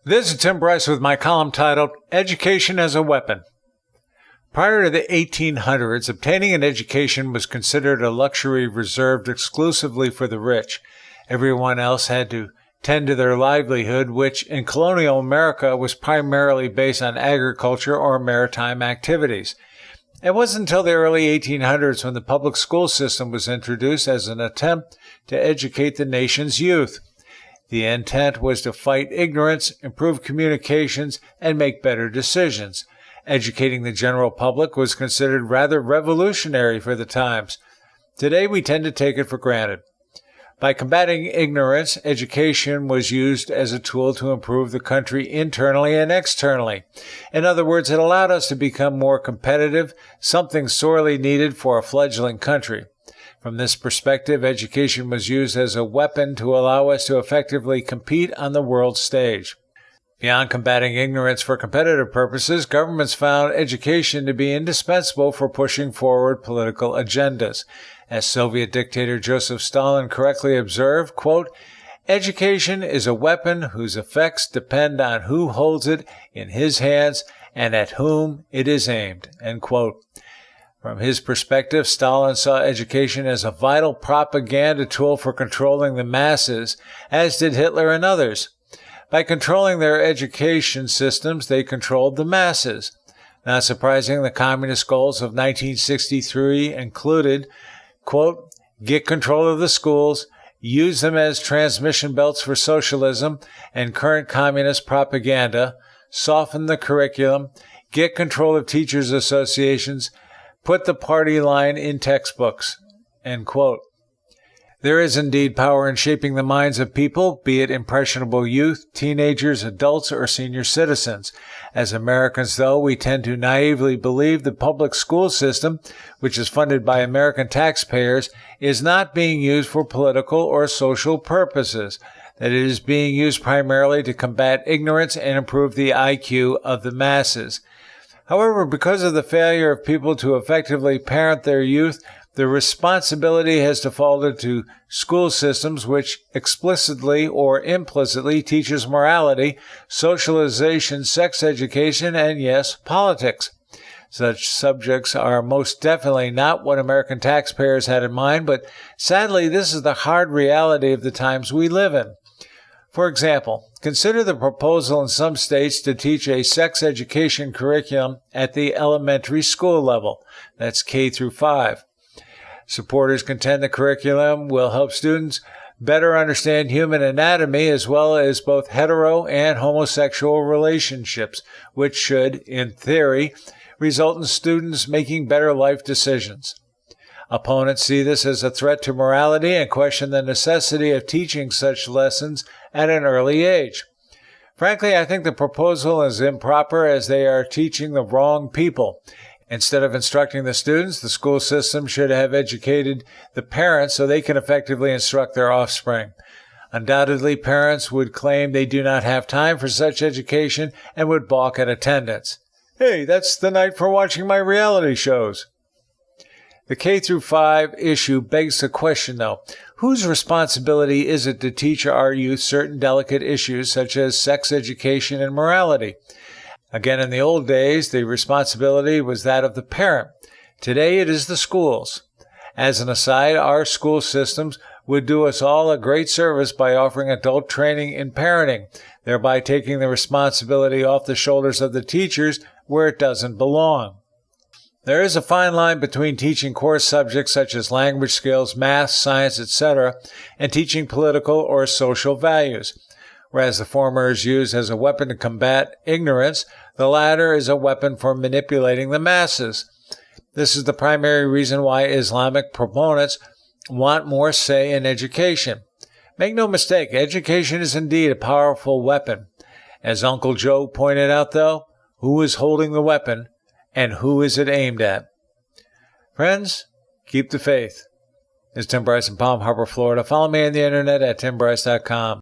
This is Tim Bryce with my column titled, Education as a Weapon. Prior to the 1800s, obtaining an education was considered a luxury reserved exclusively for the rich. Everyone else had to tend to their livelihood, which in colonial America was primarily based on agriculture or maritime activities. It wasn't until the early 1800s when the public school system was introduced as an attempt to educate the nation's youth. The intent was to fight ignorance, improve communications, and make better decisions. Educating the general public was considered rather revolutionary for the times. Today, we tend to take it for granted. By combating ignorance, education was used as a tool to improve the country internally and externally. In other words, it allowed us to become more competitive, something sorely needed for a fledgling country. From this perspective, education was used as a weapon to allow us to effectively compete on the world stage. Beyond combating ignorance for competitive purposes, governments found education to be indispensable for pushing forward political agendas. As Soviet dictator Joseph Stalin correctly observed, quote, "Education is a weapon whose effects depend on who holds it in his hands and at whom it is aimed," end quote. From his perspective, Stalin saw education as a vital propaganda tool for controlling the masses, as did Hitler and others. By controlling their education systems, they controlled the masses. Not surprising, the communist goals of 1963 included, quote, "Get control of the schools, use them as transmission belts for socialism and current communist propaganda, soften the curriculum, get control of teachers' associations, put the party line in textbooks," end quote. There is indeed power in shaping the minds of people, be it impressionable youth, teenagers, adults, or senior citizens. As Americans, though, we tend to naively believe the public school system, which is funded by American taxpayers, is not being used for political or social purposes, that it is being used primarily to combat ignorance and improve the IQ of the masses. However, because of the failure of people to effectively parent their youth, the responsibility has defaulted to school systems which explicitly or implicitly teaches morality, socialization, sex education, and yes, politics. Such subjects are most definitely not what American taxpayers had in mind, but sadly, this is the hard reality of the times we live in. For example, consider the proposal in some states to teach a sex education curriculum at the elementary school level. That's K through 5. Supporters contend the curriculum will help students better understand human anatomy as well as both hetero and homosexual relationships, which should, in theory, result in students making better life decisions. Opponents see this as a threat to morality and question the necessity of teaching such lessons at an early age. Frankly, I think the proposal is improper as they are teaching the wrong people. Instead of instructing the students, the school system should have educated the parents so they can effectively instruct their offspring. Undoubtedly, parents would claim they do not have time for such education and would balk at attendance. Hey, that's the night for watching my reality shows. The K through 5 issue begs the question, though, whose responsibility is it to teach our youth certain delicate issues such as sex education and morality? Again, in the old days, the responsibility was that of the parent. Today, it is the schools. As an aside, our school systems would do us all a great service by offering adult training in parenting, thereby taking the responsibility off the shoulders of the teachers where it doesn't belong. There is a fine line between teaching core subjects such as language skills, math, science, etc., and teaching political or social values. Whereas the former is used as a weapon to combat ignorance, the latter is a weapon for manipulating the masses. This is the primary reason why Islamic proponents want more say in education. Make no mistake, education is indeed a powerful weapon. As Uncle Joe pointed out, though, who is holding the weapon and who is it aimed at? Friends, keep the faith. This is Tim Bryce in Palm Harbor, Florida. Follow me on the internet at timbryce.com.